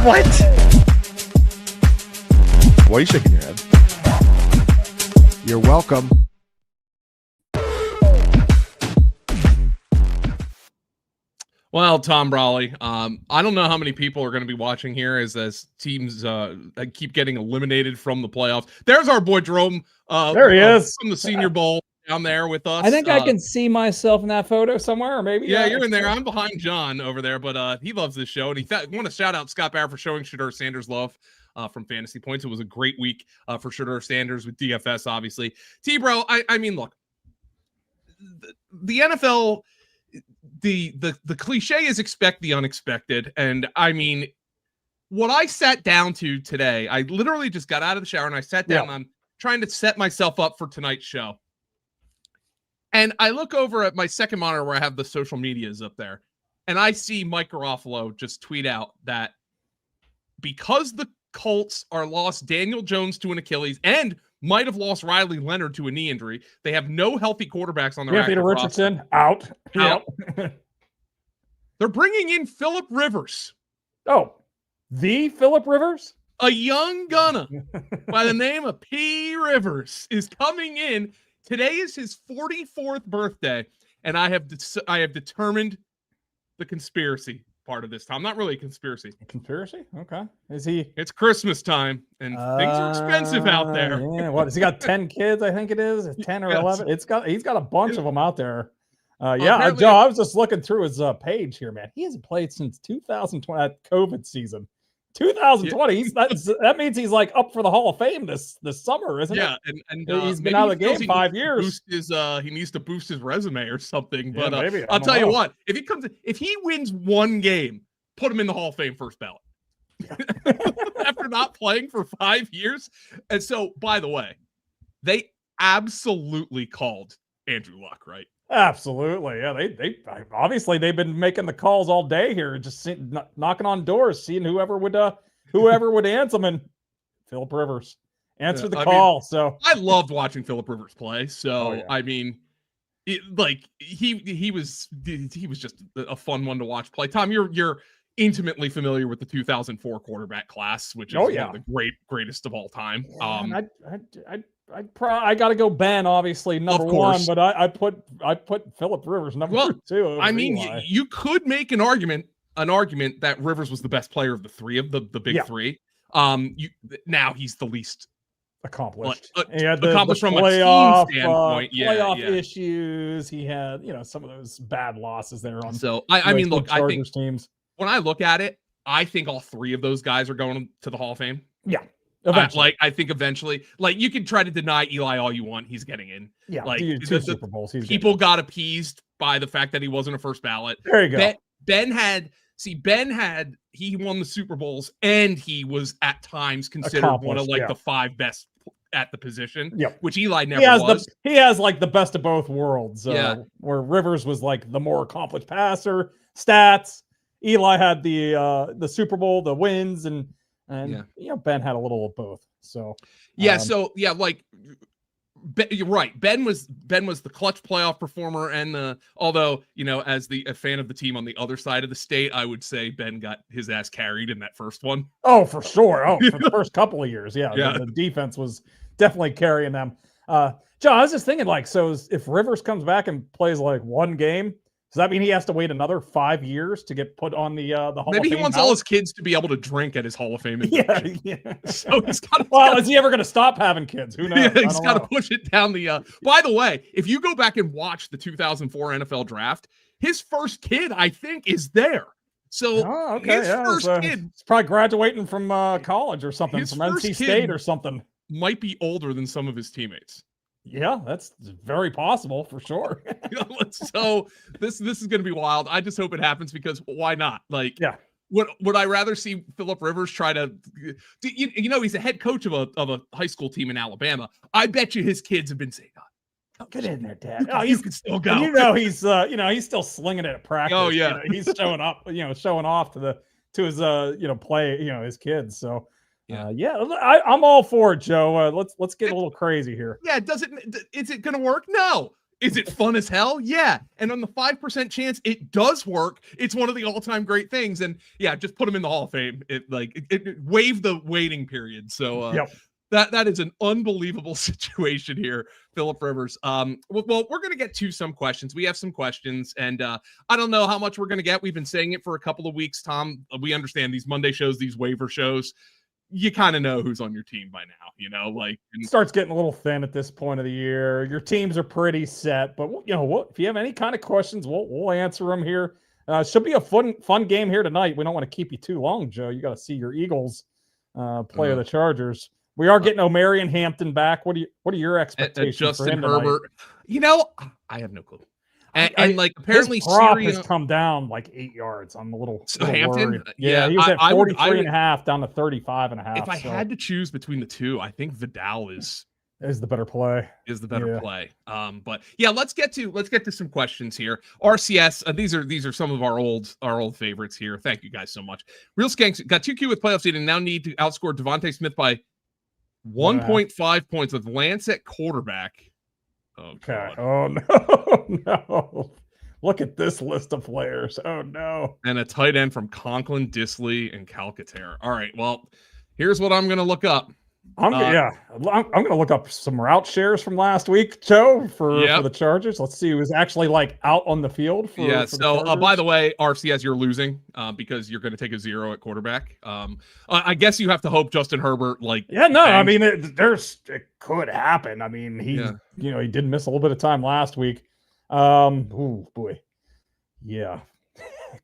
What? Why are you shaking your head? You're welcome. Well, Tom Brawley, I don't know how many people are going to be watching here as teams keep getting eliminated from the playoffs. There's our boy Jerome. There he is. From the Senior Bowl down there with us. I think I can see myself in that photo somewhere, or maybe. Yeah, you're in there. I'm behind John over there, but he loves this show. And he want to shout out Scott Barrett for showing Shedeur Sanders love from Fantasy Points. It was a great week for Shedeur Sanders with DFS, obviously. T-Bro, I mean, look, the NFL... The cliche is expect the unexpected. And I mean, what I sat down to today, I literally just got out of the shower and I sat down. I'm trying to set myself up for tonight's show. And I look over at my second monitor where I have the social medias up there. And I see Mike Garofalo just tweet out that because the Colts are lost Daniel Jones to an Achilles and might have lost Riley Leonard to a knee injury. They have no healthy quarterbacks on their Anthony Richardson out. Yep. They're bringing in Phillip Rivers. Oh, the Phillip Rivers? A young gunner by the name of P. Rivers is coming in. Today is his 44th birthday, and I have determined the conspiracy part of this, Tom. Not really a conspiracy. Conspiracy? Okay. Is he? It's Christmas time, and things are expensive out there. Yeah. What has he got? 10 kids? I think it is 10 or 11. He's got a bunch of them out there. Joe, I was just looking through his page here, man. He hasn't played since 2020, that COVID season. 2020. That means he's like up for the Hall of Fame this summer, isn't it? Yeah, and he's been out of the game 5 years. He needs to boost his resume or something. Yeah, but maybe. I'll tell you what, if he wins one game, put him in the Hall of Fame first ballot. After not playing for 5 years. And so, by the way, they absolutely called Andrew Luck, right? Absolutely. Yeah, they obviously they've been making the calls all day here, just knocking on doors, seeing whoever would answer them. And Phillip Rivers answered the call. So I loved watching Phillip Rivers play. So I mean, he was just a fun one to watch play. Tom, you're intimately familiar with the 2004 quarterback class, which is one of the greatest of all time. I got to go Ben, obviously number one, but I put Phillip Rivers number two. I mean, you could make an argument that Rivers was the best player of the three of the big three. Now he's the least accomplished. Accomplished from a team standpoint. Playoff issues. He had, some of those bad losses there on. So I mean, look, I think teams. When I look at it, I think all three of those guys are going to the Hall of Fame. Yeah. I think eventually, you can try to deny Eli all you want. He's getting in. Yeah. Two Super Bowls. People got appeased by the fact that he wasn't a first ballot. There you go. He won the Super Bowls and he was at times considered one of the five best at the position. Yeah. Which Eli never was. He has the best of both worlds. Where Rivers was the more accomplished passer, stats. Eli had the Super Bowl, the wins, and Ben had a little of both. So you're right. Ben was the clutch playoff performer, and although as a fan of the team on the other side of the state, I would say Ben got his ass carried in that first one. Oh, for sure. Oh, for the first couple of years, the defense was definitely carrying them. John, I was just thinking, so if Rivers comes back and plays one game, does that mean he has to wait another 5 years to get put on the Hall of Fame? Maybe he wants all his kids to be able to drink at his Hall of Fame. Yeah. So he's got. Is he ever going to stop having kids? Who knows? Yeah, he's got to push it down the. By the way, if you go back and watch the 2004 NFL Draft, his first kid, I think, is there. So his first kid, he's probably graduating from college or something, from NC State or something. Might be older than some of his teammates. Yeah, that's very possible for sure. So this is going to be wild. I just hope it happens because why not? Would I rather see Phillip Rivers try to? He's a head coach of a high school team in Alabama. I bet you his kids have been saying, "Oh, get in there, Dad." You can still go. He's he's still slinging it at practice. Oh yeah, he's showing up. Showing off to his play. His kids. So. I'm all for it, Joe. Let's get a little crazy here. Yeah, is it going to work? No. Is it fun as hell? Yeah. And on the 5% chance it does work, it's one of the all-time great things. And yeah, just put him in the Hall of Fame. It waive the waiting period. So Yep. that is an unbelievable situation here, Philip Rivers. Well, we're going to get to some questions. We have some questions, and I don't know how much we're going to get. We've been saying it for a couple of weeks, Tom. We understand these Monday shows, these waiver shows. You kind of know who's on your team by now, it starts getting a little thin at this point of the year. Your teams are pretty set, but if you have any kind of questions, we'll answer them here. Should be a fun game here tonight. We don't want to keep you too long, Joe. You got to see your Eagles play the Chargers. We are getting Omarion Hampton back. What are your expectations Justin for him Herbert? Tonight? I have no clue. And apparently his prop has come down like 8 yards. I'm a little Hampton. Worried. Yeah, he was at 43 and a half down to 35 and a half. If I had to choose between the two, I think Vidal is the better play. Play. But yeah, let's get to some questions here. RCS. These are some of our old favorites here. Thank you guys so much. Real Skanks got 2Q with playoff seed and now need to outscore Devontae Smith by 1.5 points with Lance at quarterback. Okay. Oh no, no. Look at this list of players. Oh no. And a tight end from Conklin, Disley, and Calcaterra. All right. Well, here's what I'm gonna look up. I'm gonna look up some route shares from last week, Joe, for the Chargers. Let's see who's actually out on the field. So by the way, RCS, you're losing because you're going to take a 0 at quarterback. I guess you have to hope Justin Herbert I mean, it could happen. I mean, he did miss a little bit of time last week. Oh boy, yeah.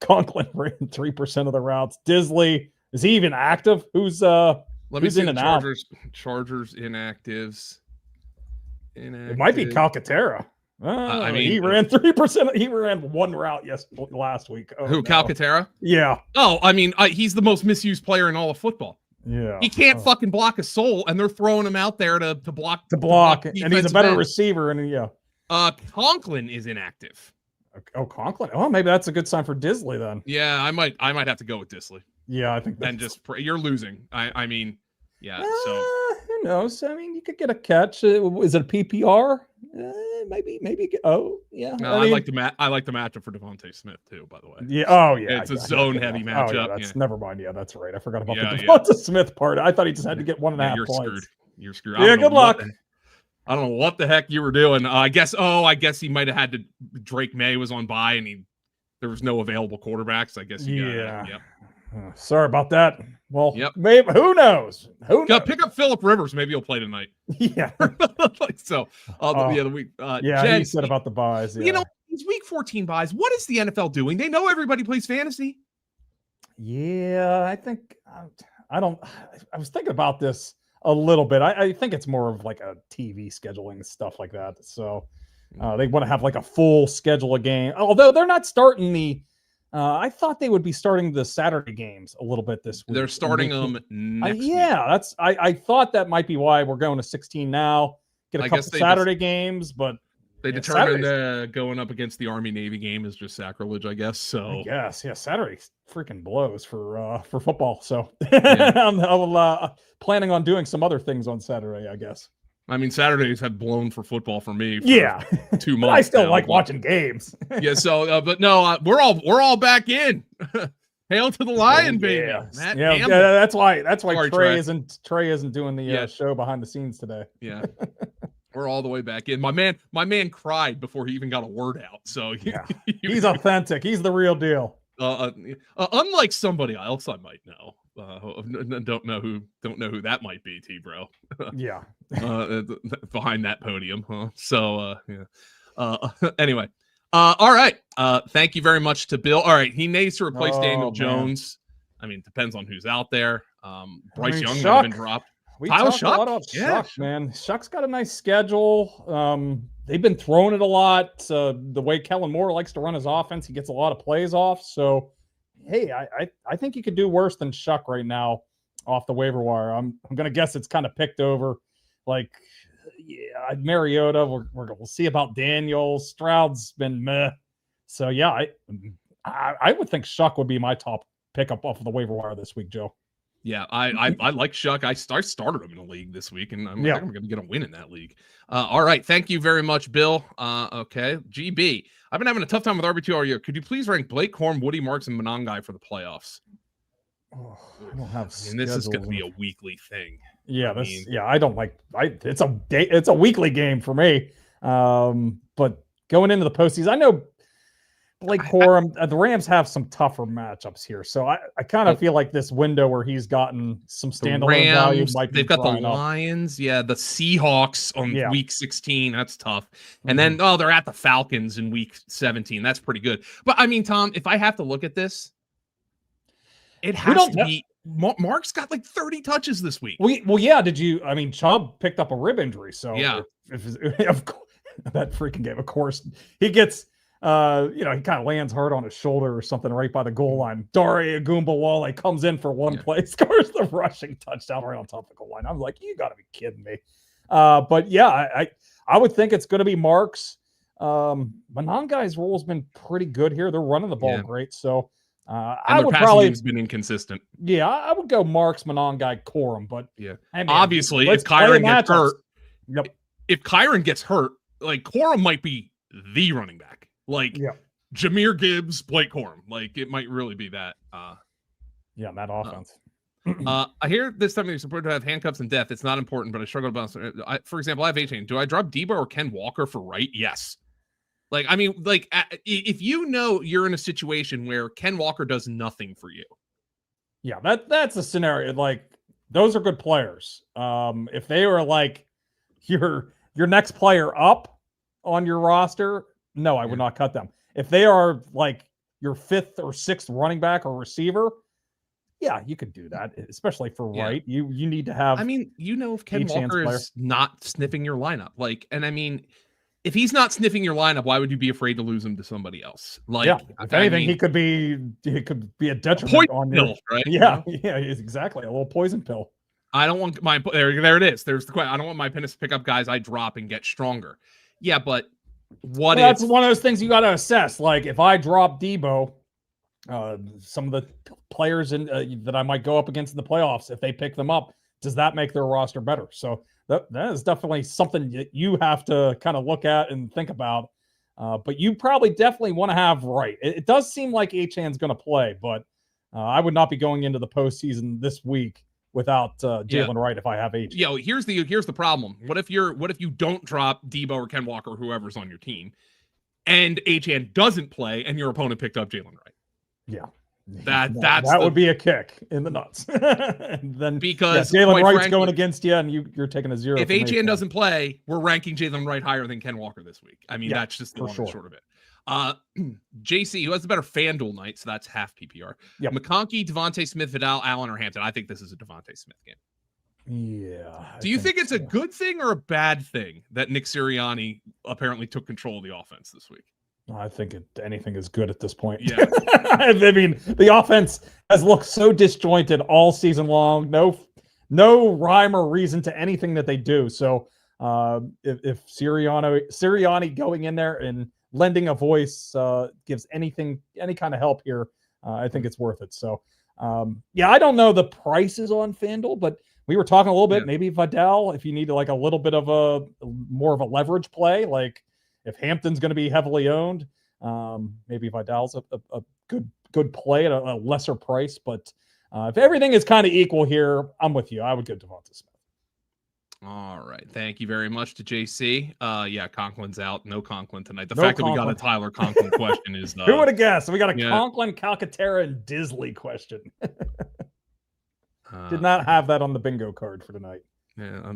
Conklin ran 3% of the routes. Disley, is he even active? Who's Let me see the Chargers inactives. It might be Calcaterra. I mean, he ran 3%. He ran one route last week. Calcaterra? Yeah. Oh, I mean, he's the most misused player in all of football. Yeah. He can't fucking block a soul, and they're throwing him out there to block. And he's a better receiver. And Conklin is inactive. Oh, Conklin. Oh, maybe that's a good sign for Disley then. Yeah, I might have to go with Disley. Yeah, I think. And just you're losing. I mean, yeah. So who knows? I mean, you could get a catch. Is it a PPR? Maybe. Oh, yeah. No, I like the matchup for Devontae Smith too. By the way. Yeah. Oh, yeah. It's a zone-heavy matchup. Oh, yeah, never mind. Yeah, that's right. I forgot about the Devontae Smith part. I thought he just had to get 1.5 points. You're screwed. Yeah. Good luck. I don't know what the heck you were doing. I guess he might have had to. Drake May was on bye, and there was no available quarterbacks. I guess. Yep. Sorry about that. Well, maybe who knows? Pick up Philip Rivers. Maybe he'll play tonight. Yeah. The week. Jen, he said about the buys. Yeah. These week 14 buys. What is the NFL doing? They know everybody plays fantasy. Yeah, I think I was thinking about this a little bit. I think it's more of like a TV scheduling stuff like that. So they want to have a full schedule of game. Although they're not starting the. I thought they would be starting the Saturday games a little bit this week. They're starting them next week. That's. I thought that might be why we're going to 16 now. Get a couple Saturday games, but they determined going up against the Army-Navy game is just sacrilege, I guess. So I guess, Saturday freaking blows for football. So I'm planning on doing some other things on Saturday, I guess. I mean, Saturdays have blown for football for me. For 2 months. I still like watching games. So, but no, we're all back in. Hail to the Lion, baby. That's why Trey isn't doing the show behind the scenes today. Yeah. We're all the way back in. My man cried before he even got a word out. So he's authentic. He's the real deal. Unlike somebody else I might know. Don't know who that might be, T-Bro. Yeah. Behind that podium, huh? So anyway. All right. Thank you very much to Bill. All right, he needs to replace Daniel Jones. I mean, depends on who's out there. Bryce Young might have been dropped. Kyle Shuck? Shuck, man. Shuck's got a nice schedule. They've been throwing it a lot. The way Kellen Moore likes to run his offense, he gets a lot of plays off. So, hey, I think you could do worse than Shuck right now off the waiver wire. I'm going to guess it's kind of picked over. Mariota. We'll see about Daniels. Stroud's been meh. So, I would think Shuck would be my top pickup off of the waiver wire this week, Joe. Yeah, I like Shuck. I started him in a league this week, and I think I'm going to get a win in that league. All right, thank you very much, Bill. Okay, GB. I've been having a tough time with RB2 all year. Could you please rank Blake Corum, Woody Marks, and Monangai for the playoffs? Oh, I don't have. I mean, this is going to be a weekly thing. Yeah, I don't like. It's a weekly game for me. But going into the postseason, I know Blake Corum, the Rams have some tougher matchups here, so I kind of feel like this window where he's gotten some standalone value might be. They've got the Lions, the Seahawks on week 16. That's tough, and then they're at the Falcons in week 17. That's pretty good. But I mean, Tom, if I have to look at this, it has to be. Mark's got like 30 touches this week. Did you? I mean, Chubb picked up a rib injury, so of course, that freaking game. Of course, he gets. He kind of lands hard on his shoulder or something right by the goal line. Dare Ogunbowale comes in for one play, scores the rushing touchdown right on top of the goal line. I'm like, you got to be kidding me. But yeah, I would think it's going to be Marks. Monangai's role has been pretty good here. They're running the ball great, so I would probably has been inconsistent. Yeah, I would go Marks, Monangai, Corum, but obviously, if Kyron gets hurt, if Kyron gets hurt, like Corum might be the running back. Like Jahmyr Gibbs, Blake Corum. Like it might really be that. That offense. I hear this time you're supposed to have handcuffs and death. It's not important, but I struggle to bounce. For example, I have 18. Do I drop Debo or Ken Walker for right? Yes. Like, I mean, like if you know you're in a situation where Ken Walker does nothing for you. Yeah, that's a scenario. Like those are good players. If they were like your next player up on your roster, no, I would not cut them. If they are like your 5th or 6th running back or receiver, yeah, you could do that, especially for right. You need to have. I mean, if Ken Walker is not sniffing your lineup, like, and I mean, if he's not sniffing your lineup, why would you be afraid to lose him to somebody else? Like, if anything, he could be a detriment on your pill, right? Yeah, exactly, a little poison pill. I don't want my there it is. There's the question. I don't want my opponents to pick up guys I drop and get stronger. Yeah, but. That's one of those things you got to assess. Like if I drop Debo, some of the players that I might go up against in the playoffs, if they pick them up, does that make their roster better? So that is definitely something that you have to kind of look at and think about. But you probably definitely want to have right. It does seem like Achan's going to play, but I would not be going into the postseason this week without Jalen Wright if I have H. Here's the problem. What if you don't drop Debo or Ken Walker or whoever's on your team, and Achan doesn't play, and your opponent picked up Jalen Wright? Yeah, that would be a kick in the nuts. And then because Jalen Wright's going against you, and you're taking a 0. If Achan doesn't play, we're ranking Jalen Wright higher than Ken Walker this week. I mean, that's just the long and short of it. JC, who has the better FanDuel night, so that's half PPR. McConkey, Devontae Smith, Vidal, Allen, or Hampton. I think this is a Devontae Smith game. Yeah. Do you think it's a good thing or a bad thing that Nick Sirianni apparently took control of the offense this week? I think anything is good at this point. Yeah. I mean, the offense has looked so disjointed all season long. No rhyme or reason to anything that they do. So if Sirianni going in there and lending a voice gives any kind of help here, I think it's worth it. So, I don't know the prices on FanDuel, but we were talking a little bit, maybe Vidal, if you need like a little bit of more of a leverage play, like if Hampton's going to be heavily owned, maybe Vidal's a good play at a lesser price. But if everything is kind of equal here, I'm with you. I would go Devonta Smith. All right. Thank you very much to JC. Conklin's out. No Conklin tonight. The fact that we got a Tyler Conklin question is who would have guessed? We got a Conklin, Calcaterra, and Disley question. Did not have that on the bingo card for tonight. Yeah,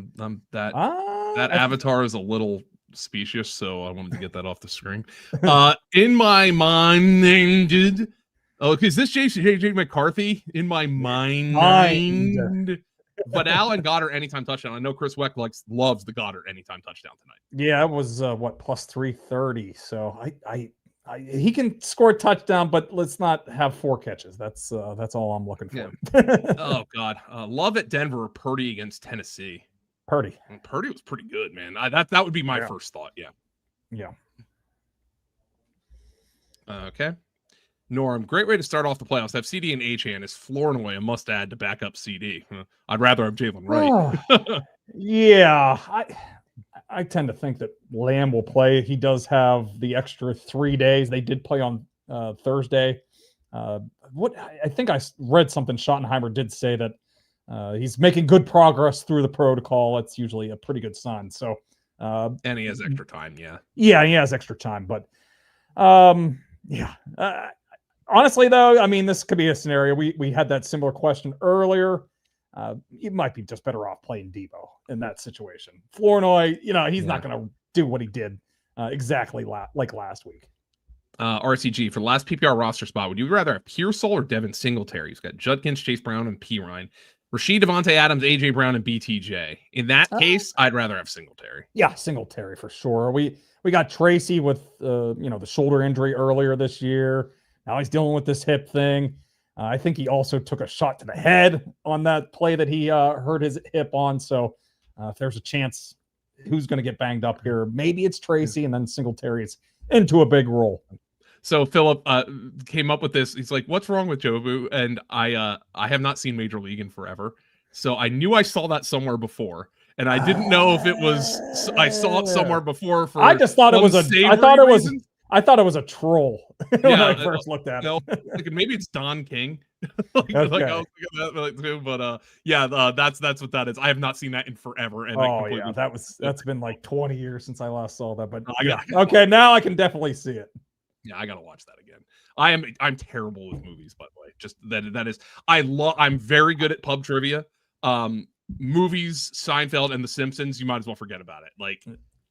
that avatar is a little specious, so I wanted to get that off the screen. In my mind, is this JJ McCarthy? In my mind. But Allen Goddard anytime touchdown. I know Chris Weck loves the Goddard anytime touchdown tonight. Yeah, it was plus 330. So he can score a touchdown, but let's not have 4 catches. That's all I'm looking for. Yeah. Oh God, Love at Denver, Purdy against Tennessee. Purdy was pretty good, man. That would be my first thought. Yeah. Yeah. Okay. Norm, great way to start off the playoffs. Have CD and Achane. Is Flournoy a must-add to back up CD? I'd rather have Jalen Wright. Yeah, I tend to think that Lamb will play. He does have the extra 3 days. They did play on Thursday. I think I read something. Schottenheimer did say that he's making good progress through the protocol. That's usually a pretty good sign. So, and he has extra time. Yeah, he has extra time. But honestly, though, I mean, this could be a scenario. We had that similar question earlier. You might be just better off playing Debo in that situation. Flournoy, he's not going to do what he did exactly like last week. RCG, for the last PPR roster spot, would you rather have Pearsall or Devin Singletary? He's got Judkins, Chase Brown, and Pirine. Rashid, Devontae Adams, AJ Brown, and BTJ. In that case, I'd rather have Singletary. Yeah, Singletary for sure. We got Tracy with the shoulder injury earlier this year. Now he's dealing with this hip thing. I think he also took a shot to the head on that play that he hurt his hip on. So if there's a chance, who's going to get banged up here? Maybe it's Tracy, and then Singletary is into a big role. So Philip came up with this. He's like, "What's wrong with Jobu?" And I have not seen Major League in forever, so I knew I saw that somewhere before, and I didn't know if it was. I saw it somewhere before. For I just thought it was I thought it was a troll when I first looked at it. Like, maybe it's Don King. I was looking at that too, but that's what that is. I have not seen that in forever. And that's been like 20 years since I last saw that. But okay, now I can definitely see it. Yeah, I gotta watch that again. I'm terrible with movies, by the way. Just that is I'm very good at pub trivia. Movies, Seinfeld, and The Simpsons, you might as well forget about it. Like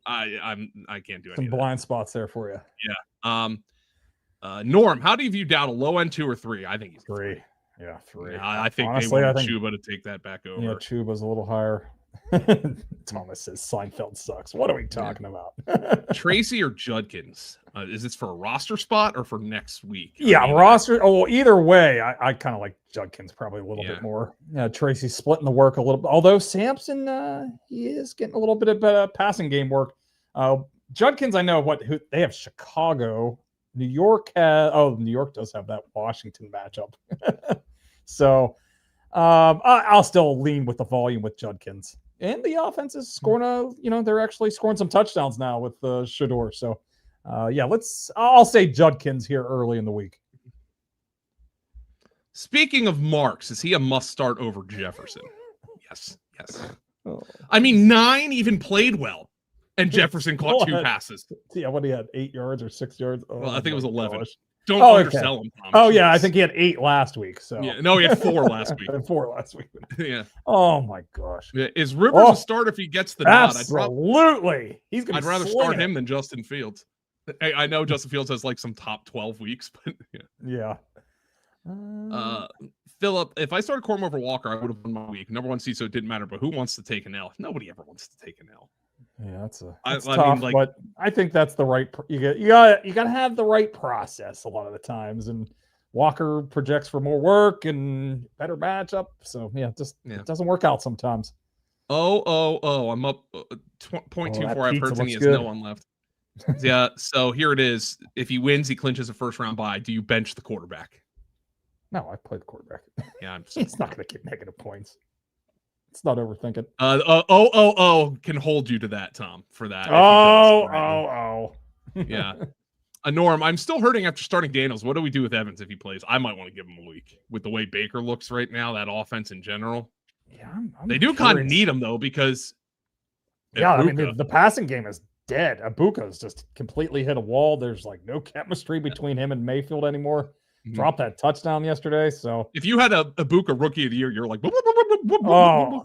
I can't do anything. Some blind spots there for you. Yeah. Norm, how do you view Dowdle? Low end 2 or 3? I think he's 3. Yeah, 3. Yeah, I think honestly, they want Chuba to take that back over. Yeah, Chuba's a little higher. Thomas says Seinfeld sucks. What are we talking about? Tracy or Judkins? Is this for a roster spot or for next week? Roster. Oh, either way, I kind of like Judkins probably a little bit more. Tracy's splitting the work a little bit. Although Sampson, he is getting a little bit of better passing game work. Judkins, I know who they have. Chicago, New York. New York does have that Washington matchup. So I'll still lean with the volume with Judkins. And the offense is scoring they're actually scoring some touchdowns now with Shedeur. So I'll say Judkins here early in the week. Speaking of Marks, is he a must start over Jefferson? Yes. I mean, 9 even played well, and Jefferson caught 2 passes. Yeah, what he had, 8 yards or 6 yards? Well, I think it was 11. Gosh. Don't undersell him, Tom. Oh, yeah, I think he had 8 last week. So yeah, no, he had 4 last week. 4 last week. Yeah. Oh my gosh. Is Rivers a start if he gets the nod? Absolutely. I'd rather start him than Justin Fields. I know Justin Fields has like some top 12 weeks, but yeah. Philip, if I started Corum over Walker, I would have won my week. Number 1 seed, so it didn't matter. But who wants to take an L? Nobody ever wants to take an L. Yeah, that's tough, but I think that's the right. You got to have the right process a lot of the times, and Walker projects for more work and better matchup. So it doesn't work out sometimes. I'm up 0.24. I've heard he has no one left. Yeah, so here it is. If he wins, he clinches a first-round bye. Do you bench the quarterback? No, I play the quarterback. Yeah, he's not going to get negative points. It's not overthinking. Can hold you to that, Tom, for that. Yeah. Norm, I'm still hurting after starting Daniels. What do we do with Evans if he plays? I might want to give him a week with the way Baker looks right now, that offense in general. Yeah, they do kind of need him, though, because I mean, the passing game is dead. Abuka's just completely hit a wall. There's like no chemistry between him and Mayfield anymore. Mm-hmm. Dropped that touchdown yesterday. So if you had a Abuka rookie of the year, you're like,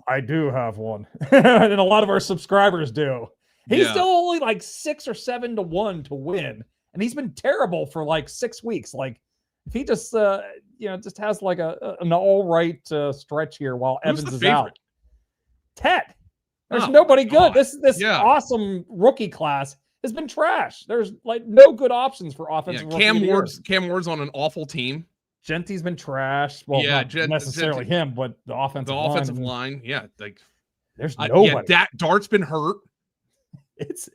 I do have one. And a lot of our subscribers do. He's still only like 6 or 7 to 1 to win. And he's been terrible for like 6 weeks. Like if he just, just has like an all right stretch here while Evans is out. Ted. There's nobody good. This awesome rookie class has been trash. There's like no good options for offensive. Cam Ward's on an awful team. Genty's been trash. Well, not necessarily him, but the offensive line. Yeah, like there's nobody. Dart's been hurt. It's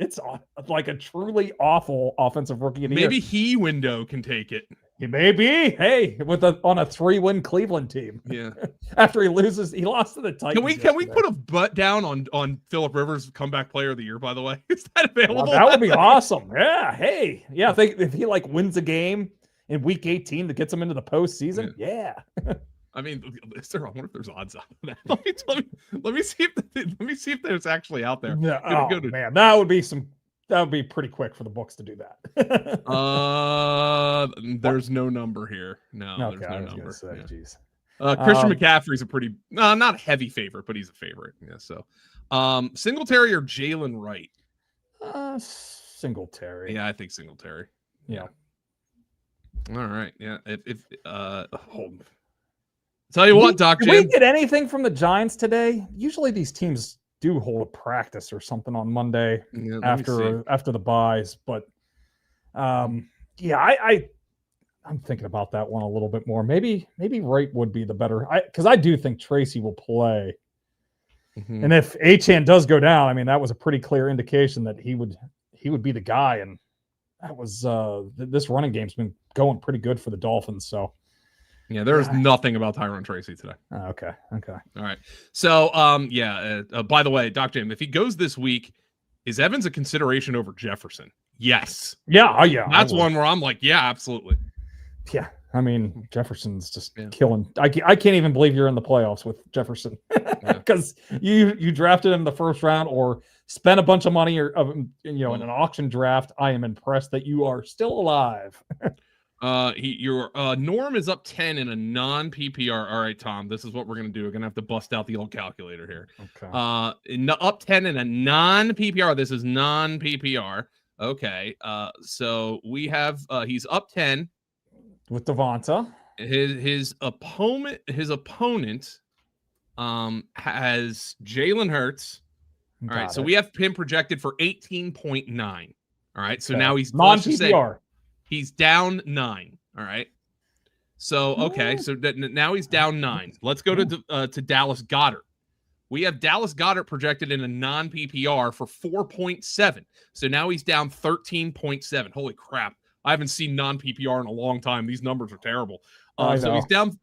like a truly awful offensive rookie of the Maybe year. he window can take it. He may be. Hey, on a 3-win Cleveland team. Yeah. After he lost to the Titans. Can we put a butt down on Phillip Rivers comeback player of the year, by the way? Is that available? Well, that would be awesome. Yeah. Hey. Yeah. If he like wins a game in week 18 that gets him into the postseason. Yeah. I mean, I wonder if there's odds on that. Let me see if there's actually out there. Yeah. Man, that would be pretty quick for the books to do that. There's no number here. No, okay, there's no number. Say, geez. Christian McCaffrey's a pretty not a heavy favorite, but he's a favorite. Yeah. So, Singletary or Jalen Wright? Singletary. Yeah, I think Singletary. Yeah. All right. Yeah. Tell you what, Doc. Did we get anything from the Giants today? Usually these teams do hold a practice or something on Monday after the buys, but I'm thinking about that one a little bit more. Maybe Wright would be the better, because I do think Tracy will play. Mm-hmm. And if Achane does go down, I mean, that was a pretty clear indication that he would be the guy, and that was this running game's been going pretty good for the Dolphins. So yeah, there's nothing about Tyrone Tracy today. Okay. All right. So by the way, Doc Jim, if he goes this week, is Evans a consideration over Jefferson? Yes. Yeah. Yeah. That's one where I'm like, yeah, absolutely. Yeah. I mean, Jefferson's just killing. I can't even believe you're in the playoffs with Jefferson because you drafted him in the first round or spent a bunch of money in an auction draft. I am impressed that you are still alive. Your Norm is up 10 in a non-PPR. All right, Tom, this is what we're gonna do. We're gonna have to bust out the old calculator here. Okay. Up 10 in a non-PPR. This is non-PPR. Okay. So we have he's up 10 with Devonta. His opponent has Jalen Hurts. All right. So we have him projected for 18.9. All right. So now he's non-PPR. He's down 9. All right. So, okay. So now he's down 9. Let's go to Dallas Goedert. We have Dallas Goedert projected in a non-PPR for 4.7. So now he's down 13.7. Holy crap. I haven't seen non-PPR in a long time. These numbers are terrible. So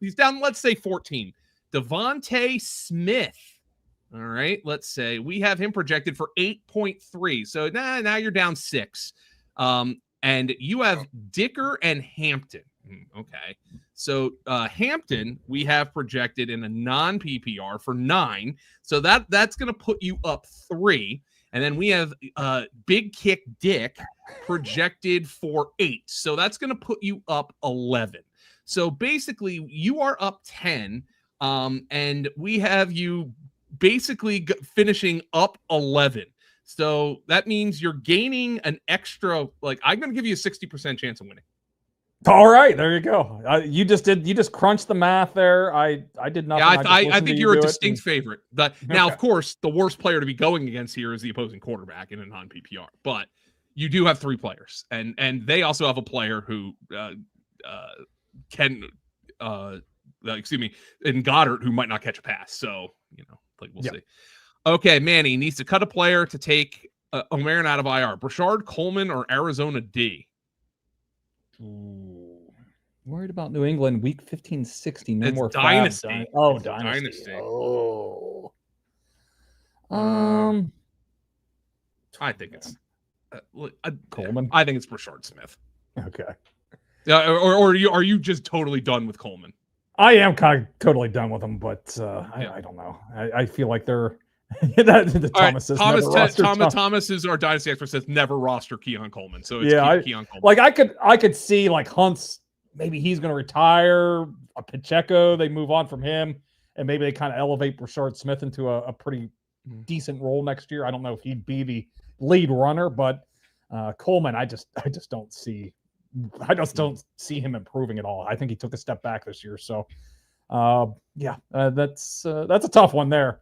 he's down, let's say 14. Devontae Smith. All right. Let's say we have him projected for 8.3. So now you're down 6. And you have Dicker and Hampton. Okay. So Hampton, we have projected in a non-PPR for 9. So that's going to put you up 3. And then we have Big Kick Dick projected for 8. So that's going to put you up 11. So basically you are up 10. And we have you basically finishing up 11. So that means you're gaining an extra, I'm going to give you a 60% chance of winning. All right, there you go. You just crunched the math there. I did nothing. Yeah, I think you're a distinct favorite. Now, of course, the worst player to be going against here is the opposing quarterback in a non-PPR. But you do have 3 players, and they also have a player who in Goddard, who might not catch a pass. So we'll see. Okay, Manny needs to cut a player to take O'Marin out of IR. Brashard Coleman or Arizona D? Ooh. Worried about New England week 1560. No more dynasty. Dynasty. Oh. I think it's Coleman. I think it's Brashard Smith. Okay. Or are you just totally done with Coleman? I am kind of totally done with him, but I don't know. I feel like they're Thomas is our dynasty expert, says never roster Keon Coleman. So it's Keon Coleman. I could see Hunt's, maybe he's going to retire. A Pacheco, they move on from him, and maybe they kind of elevate Brashard Smith into a pretty decent role next year. I don't know if he'd be the lead runner, but Coleman, I just don't see. I just don't see him improving at all. I think he took a step back this year. So, that's a tough one there.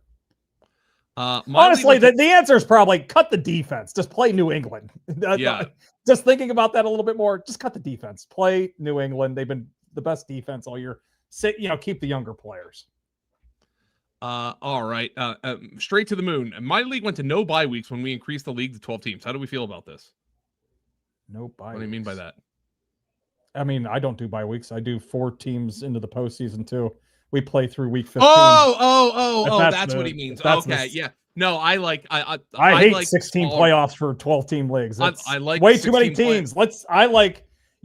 Honestly, the answer is probably cut the defense. Just play New England. Just thinking about that a little bit more. Just cut the defense. Play New England. They've been the best defense all year. Keep the younger players. All right. Straight to the moon. My league went to no bye weeks when we increased the league to 12 teams. How do we feel about this? No bye. What do you mean by that? I mean, I don't do bye weeks. I do 4 teams into the postseason too. We play through week 15. That's what he means. Okay, yeah. No, I hate like 16 playoffs for 12-team leagues. I like way too many teams.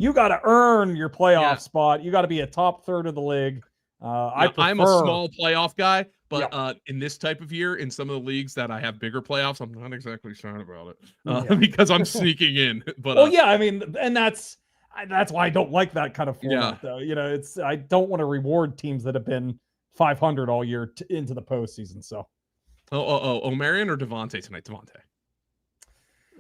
You got to earn your playoff spot. You got to be a top third of the league. I'm a small playoff guy, but in this type of year, in some of the leagues that I have bigger playoffs, I'm not exactly sad about it because I'm sneaking in. But I mean, and that's why I don't like that kind of format. Though, I don't want to reward teams that have been 500 all year into the postseason. So, O'Marion or Devontae tonight? Devontae.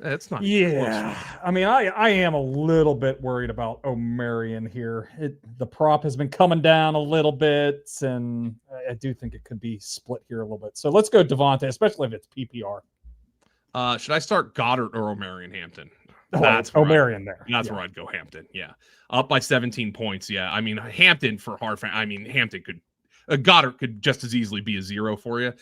It's not. Yeah, I mean, I am a little bit worried about O'Marion here. The prop has been coming down a little bit, and I do think it could be split here a little bit. So let's go Devontae, especially if it's PPR. Should I start Goddard or O'Marion Hampton? That's O'Marion there. That's where I'd go Hampton. Yeah, up by 17 points. Yeah, I mean Hampton for hard fan. I mean Hampton could. Goddard could just as easily be a 0 for you.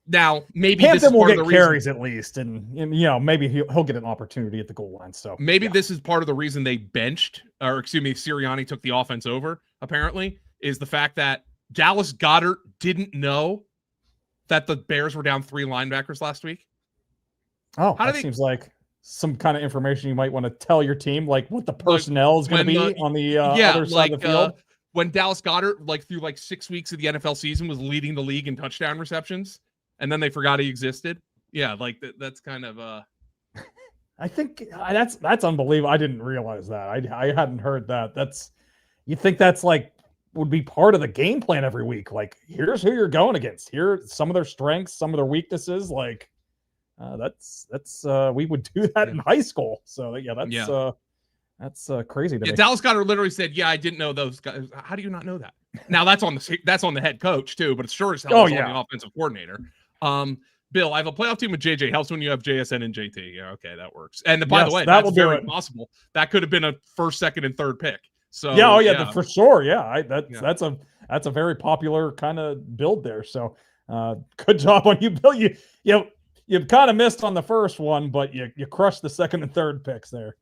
Now maybe Hampton will get the carries at least, and maybe he'll get an opportunity at the goal line. So maybe this is part of the reason they benched, or excuse me, Sirianni took the offense over. Apparently, is the fact that Dallas Goedert didn't know that the Bears were down 3 linebackers last week. Oh, that seems like some kind of information you might want to tell your team, like what the personnel is going to be on the other side of the field. When Dallas Goedert, through 6 weeks of the NFL season, was leading the league in touchdown receptions, and then they forgot he existed. Yeah, that's kind of. I think that's unbelievable. I didn't realize that. I hadn't heard that. You think that's would be part of the game plan every week. Here's who you're going against. Here, some of their strengths, some of their weaknesses. We would do that in high school. So that's crazy to me. Dallas Goedert literally said, "Yeah, I didn't know those guys." How do you not know that? Now that's on the head coach too, but it's sure as hell on the offensive coordinator. Bill, I have a playoff team with JJ. Helps when you have JSN and JT. Yeah, okay, that works. And by the way, that's very possible. That could have been a first, second, and third pick. So for sure. Yeah, that's a very popular kind of build there. So good job on you, Bill. You kind of missed on the first one, but you crushed the second and third picks there.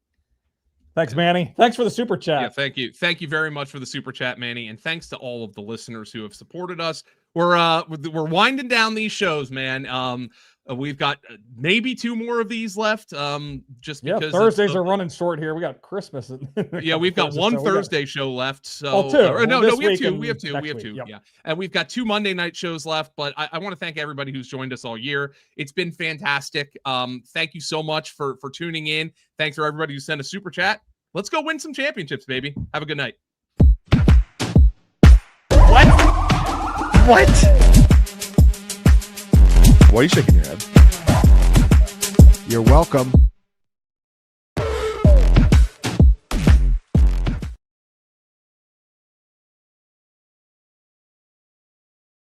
Thanks, Manny. Thanks for the super chat. Yeah, thank you. Thank you very much for the super chat, Manny. And thanks to all of the listeners who have supported us. We're winding down these shows, man. We've got maybe 2 more of these left. Just because Thursdays are running short here. We got Christmas. We've got one Thursday show left. So 2. No, we have 2. We have 2. Yep. Yeah, and we've got 2 Monday night shows left. But I want to thank everybody who's joined us all year. It's been fantastic. Thank you so much for tuning in. Thanks for everybody who sent a super chat. Let's go win some championships, baby. Have a good night. What? Why are you shaking your head? You're welcome.